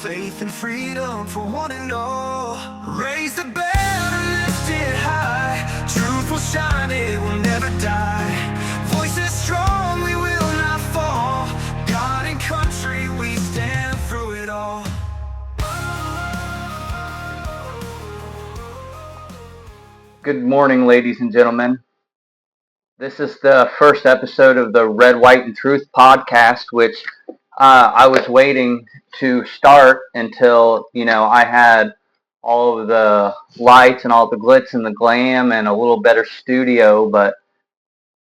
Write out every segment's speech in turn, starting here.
faith and freedom for one and all. Raise the banner, lift it high. Truth will shine, it will never die. Voices strong, we will not fall. God and country, we stand through it all. Good morning, ladies and gentlemen. This is the first episode of the Red, White, and Truth podcast, which I was waiting to start until, I had all of the lights and all the glitz and the glam and a little better studio. But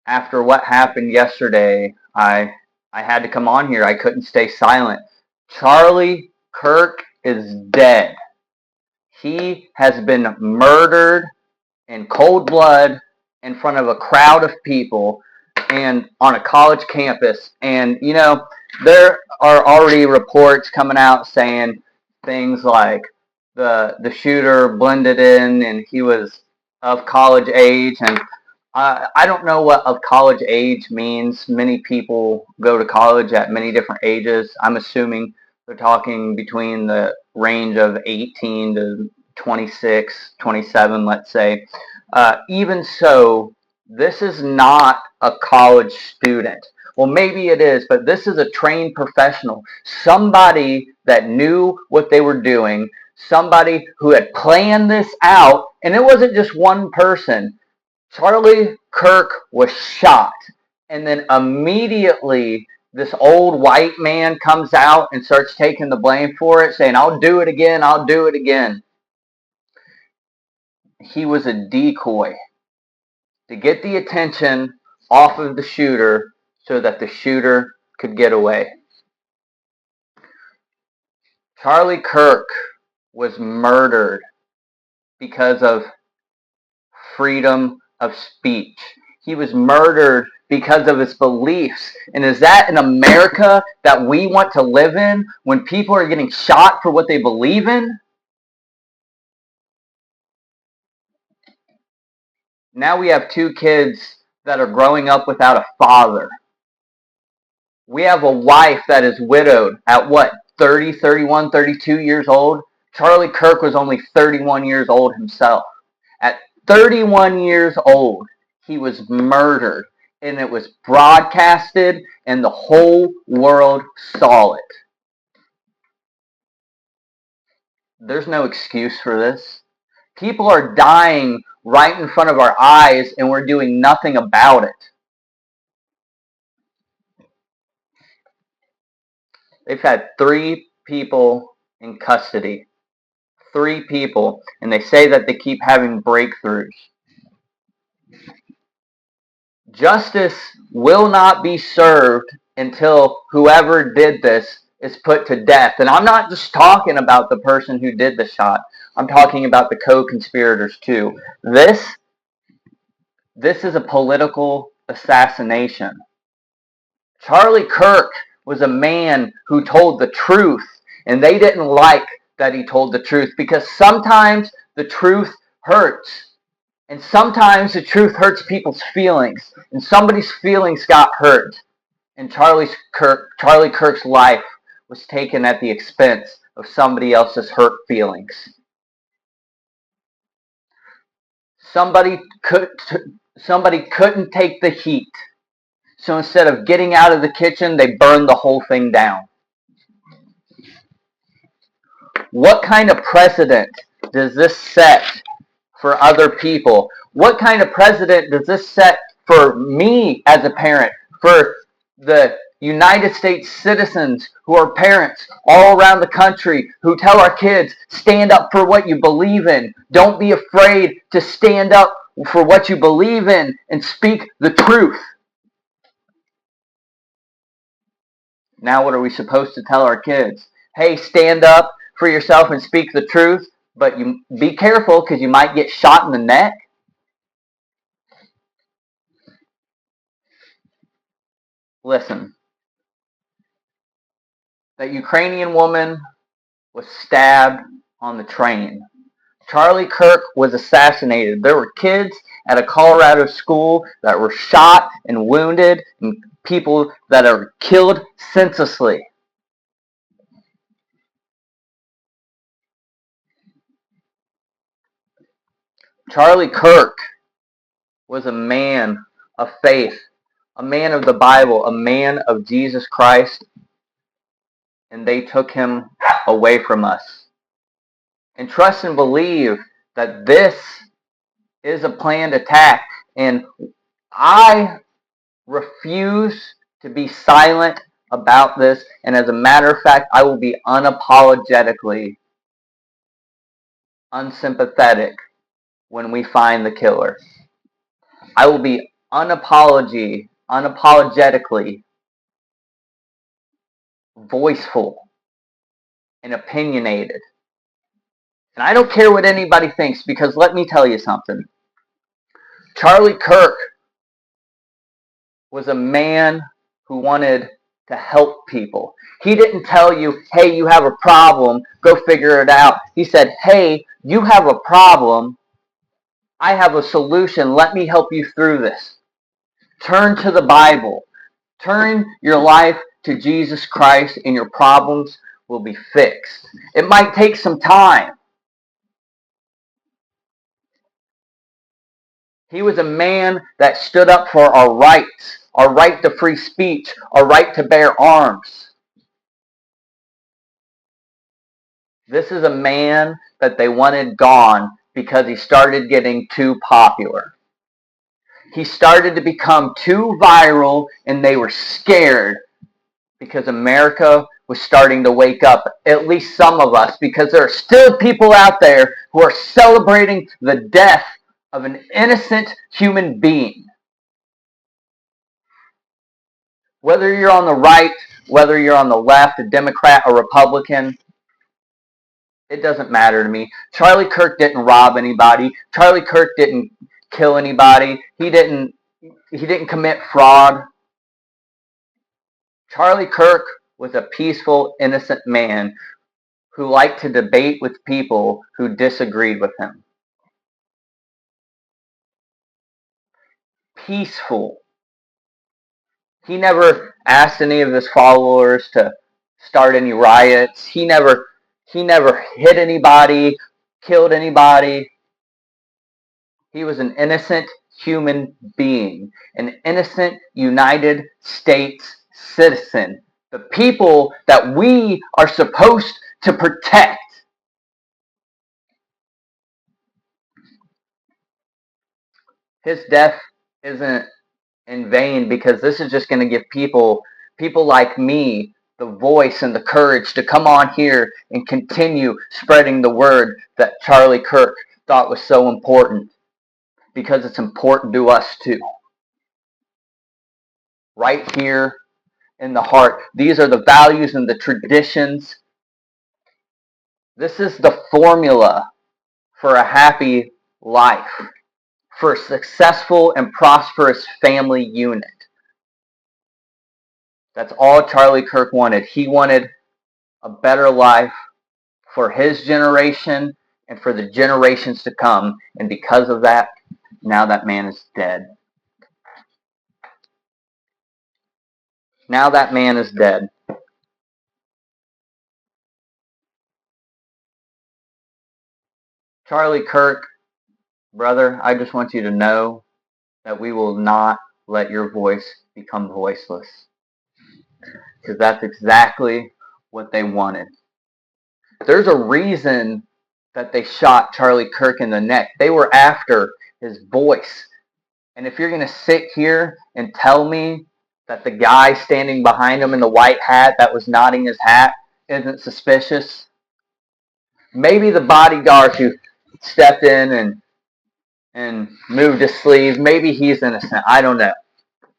after what happened yesterday, I had to come on here. I couldn't stay silent. Charlie Kirk is dead. He has been murdered in cold blood in front of a crowd of people and on a college campus. And, there are already reports coming out saying things like the shooter blended in and he was of college age. And I don't know what of college age means. Many people go to college at many different ages. I'm assuming they're talking between the range of 18 to 26, 27, let's say. Even so, this is not a college student. Well, maybe it is, but this is a trained professional. Somebody that knew what they were doing, somebody who had planned this out, and it wasn't just one person. Charlie Kirk was shot, and then immediately this old white man comes out and starts taking the blame for it, saying, "I'll do it again, I'll do it again." He was a decoy to get the attention off of the shooter so that the shooter could get away. Charlie Kirk was murdered because of freedom of speech. He was murdered because of his beliefs. And is that an America that we want to live in, when people are getting shot for what they believe in? Now we have two kids that are growing up without a father. We have a wife that is widowed at 30, 31, 32 years old? Charlie Kirk was only 31 years old himself. At 31 years old, he was murdered, and it was broadcasted, and the whole world saw it. There's no excuse for this. People are dying right in front of our eyes, and we're doing nothing about it. They've had 3 people in custody. 3 people, and they say that they keep having breakthroughs. Justice will not be served until whoever did this is put to death. And I'm not just talking about the person who did the shot. I'm talking about the co-conspirators too. This is a political assassination. Charlie Kirk was a man who told the truth, and they didn't like that he told the truth, because sometimes the truth hurts, and sometimes the truth hurts people's feelings, and somebody's feelings got hurt, and Charlie Kirk's life was taken at the expense of somebody else's hurt feelings. Somebody couldn't take the heat. So instead of getting out of the kitchen, they burned the whole thing down. What kind of precedent does this set for other people? What kind of precedent does this set for me as a parent, for the United States citizens who are parents all around the country, who tell our kids, stand up for what you believe in. Don't be afraid to stand up for what you believe in and speak the truth. Now what are we supposed to tell our kids? Hey, stand up for yourself and speak the truth, but you be careful because you might get shot in the neck. Listen, that Ukrainian woman was stabbed on the train. Charlie Kirk was assassinated. There were kids at a Colorado school that were shot and wounded, and people that are killed senselessly. Charlie Kirk was a man of faith, a man of the Bible, a man of Jesus Christ, and they took him away from us. And trust and believe that this is a planned attack, and I refuse to be silent about this, and as a matter of fact, I will be unapologetically unsympathetic when we find the killer. I will be unapologetically voiceful and opinionated. And I don't care what anybody thinks, because let me tell you something. Charlie Kirk was a man who wanted to help people. He didn't tell you, hey, you have a problem, go figure it out. He said, hey, you have a problem, I have a solution, let me help you through this. Turn to the Bible. Turn your life to Jesus Christ and your problems will be fixed. It might take some time. He was a man that stood up for our rights, our right to free speech, our right to bear arms. This is a man that they wanted gone because he started getting too popular. He started to become too viral, and they were scared because America was starting to wake up, at least some of us, because there are still people out there who are celebrating the death of an innocent human being. Whether you're on the right, whether you're on the left, a Democrat or Republican, it doesn't matter to me. Charlie Kirk didn't rob anybody. Charlie Kirk didn't kill anybody. He didn't commit fraud. Charlie Kirk was a peaceful, innocent man who liked to debate with people who disagreed with him. Peaceful. He never asked any of his followers to start any riots. He never hit anybody, killed anybody. He was an innocent human being, an innocent United States citizen, the people that we are supposed to protect. His death isn't in vain, because this is just going to give people like me the voice and the courage to come on here and continue spreading the word that Charlie Kirk thought was so important, because it's important to us too. Right here in the heart. These are the values and the traditions. This is the formula for a happy life, for a successful and prosperous family unit. That's all Charlie Kirk wanted. He wanted a better life for his generation and for the generations to come. And because of that, now that man is dead. Now that man is dead. Charlie Kirk, brother, I just want you to know that we will not let your voice become voiceless. Because that's exactly what they wanted. There's a reason that they shot Charlie Kirk in the neck. They were after his voice. And if you're going to sit here and tell me that the guy standing behind him in the white hat that was nodding his hat isn't suspicious, maybe the bodyguard who stepped in and moved his sleeve, maybe he's innocent. I don't know.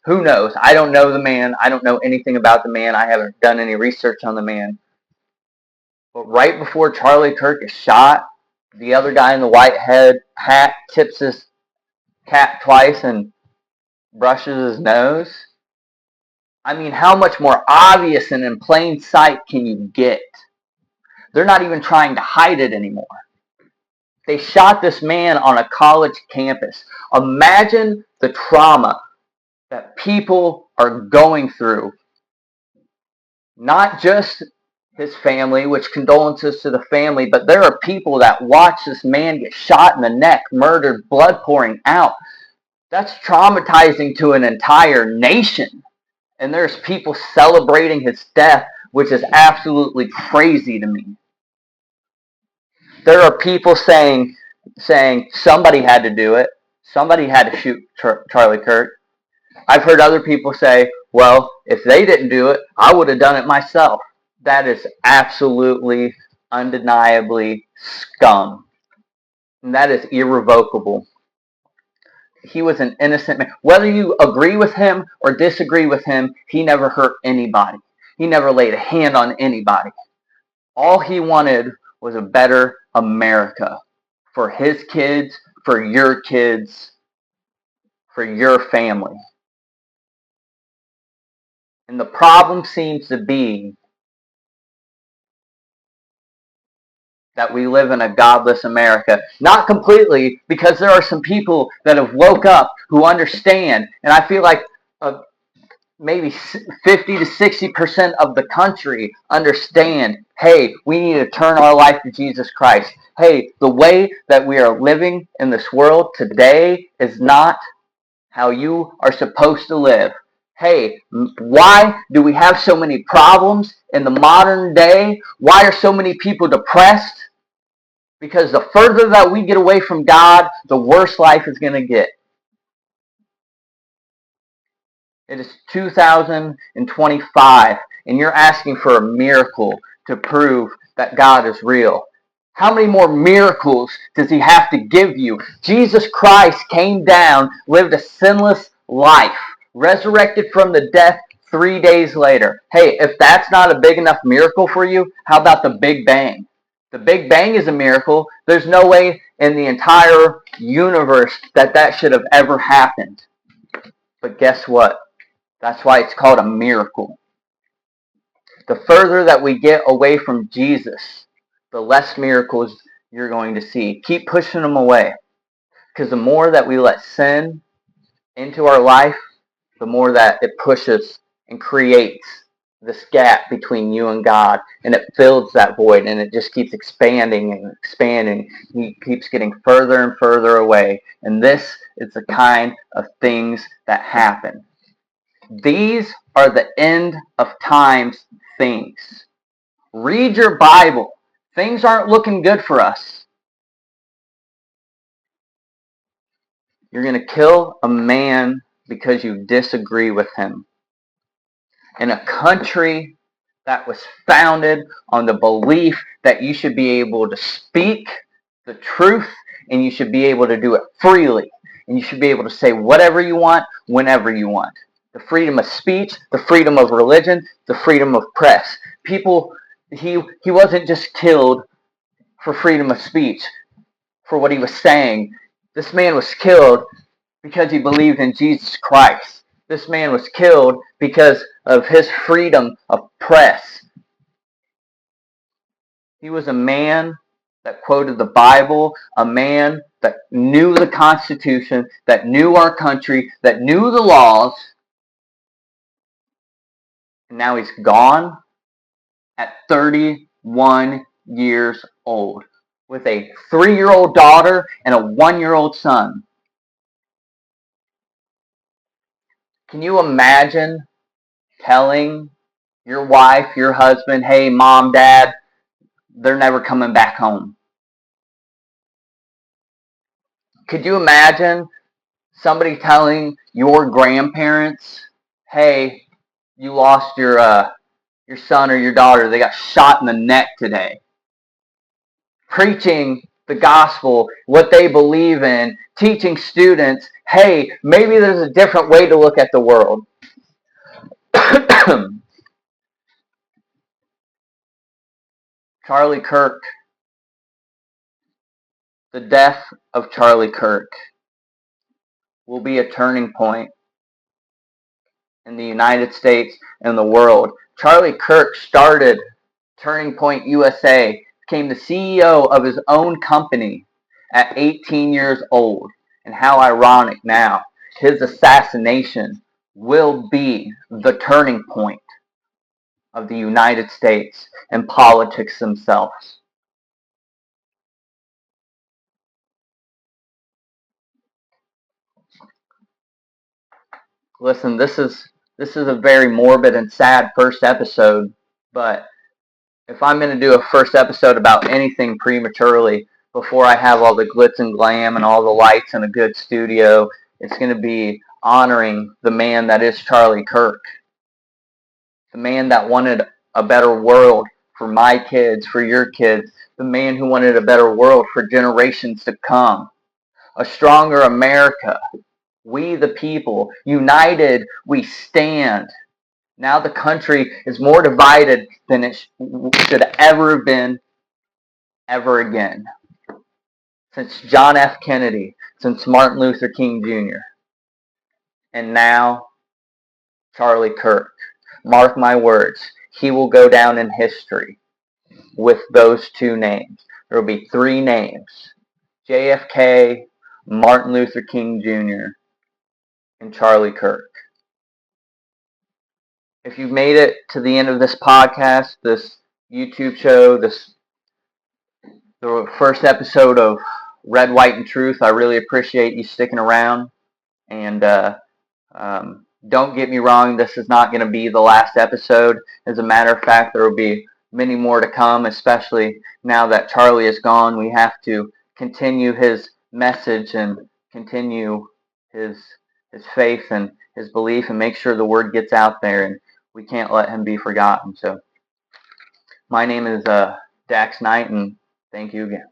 Who knows? I don't know the man. I don't know anything about the man. I haven't done any research on the man. But right before Charlie Kirk is shot, the other guy in the white hat tips his cap twice and brushes his nose. I mean, how much more obvious and in plain sight can you get? They're not even trying to hide it anymore. They shot this man on a college campus. Imagine the trauma that people are going through. Not just his family, which condolences to the family, but there are people that watch this man get shot in the neck, murdered, blood pouring out. That's traumatizing to an entire nation. And there's people celebrating his death, which is absolutely crazy to me. There are people saying somebody had to do it. Somebody had to shoot Charlie Kirk. I've heard other people say, well, if they didn't do it, I would have done it myself. That is absolutely, undeniably scum. And that is irrevocable. He was an innocent man. Whether you agree with him or disagree with him, he never hurt anybody. He never laid a hand on anybody. All he wanted was a better America for his kids, for your kids, for your family. And the problem seems to be that we live in a godless America. Not completely, because there are some people that have woke up who understand, and I feel like maybe 50 to 60% of the country understand, hey, we need to turn our life to Jesus Christ. Hey, the way that we are living in this world today is not how you are supposed to live. Hey, why do we have so many problems in the modern day? Why are so many people depressed? Because the further that we get away from God, the worse life is going to get. It is 2025, and you're asking for a miracle to prove that God is real. How many more miracles does he have to give you? Jesus Christ came down, lived a sinless life, resurrected from the death 3 days later. Hey, if that's not a big enough miracle for you, how about the Big Bang? The Big Bang is a miracle. There's no way in the entire universe that should have ever happened. But guess what? That's why it's called a miracle. The further that we get away from Jesus, the less miracles you're going to see. Keep pushing them away. Because the more that we let sin into our life, the more that it pushes and creates this gap between you and God. And it fills that void, and it just keeps expanding and expanding. He keeps getting further and further away. And this is the kind of things that happen. These are the end of times things. Read your Bible. Things aren't looking good for us. You're going to kill a man because you disagree with him. In a country that was founded on the belief that you should be able to speak the truth and you should be able to do it freely. And you should be able to say whatever you want, whenever you want. The freedom of speech, the freedom of religion, the freedom of press. People, he wasn't just killed for freedom of speech, for what he was saying. This man was killed because he believed in Jesus Christ. This man was killed because of his freedom of press. He was a man that quoted the Bible, a man that knew the Constitution, that knew our country, that knew the laws. And now he's gone at 31 years old with a 3-year-old daughter and a 1-year-old son. Can you imagine telling your wife, your husband, hey, mom, dad, they're never coming back home? Could you imagine somebody telling your grandparents, hey, you lost your son or your daughter, they got shot in the neck today? Preaching the gospel, what they believe in, teaching students, hey, maybe there's a different way to look at the world. Charlie Kirk, the death of Charlie Kirk will be a turning point in the United States and the world. Charlie Kirk started Turning Point USA, became the CEO of his own company at 18 years old. And how ironic now, his assassination will be the turning point of the United States and politics themselves. Listen, this is a very morbid and sad first episode, but if I'm going to do a first episode about anything prematurely before I have all the glitz and glam and all the lights and a good studio, it's going to be honoring the man that is Charlie Kirk, the man that wanted a better world for my kids, for your kids, the man who wanted a better world for generations to come, a stronger America. We the people, united we stand. Now the country is more divided than it should ever have been ever again. Since John F. Kennedy, since Martin Luther King Jr., and now Charlie Kirk. Mark my words, he will go down in history with those two names. There will be three names: JFK, Martin Luther King Jr., and Charlie Kirk. If you've made it to the end of this podcast, this YouTube show, the first episode of Red, White, and Truth, I really appreciate you sticking around. And don't get me wrong, this is not going to be the last episode. As a matter of fact, there will be many more to come, especially now that Charlie is gone. We have to continue his message and continue his faith and his belief and make sure the word gets out there, and we can't let him be forgotten. So my name is Dax Knight, and thank you again.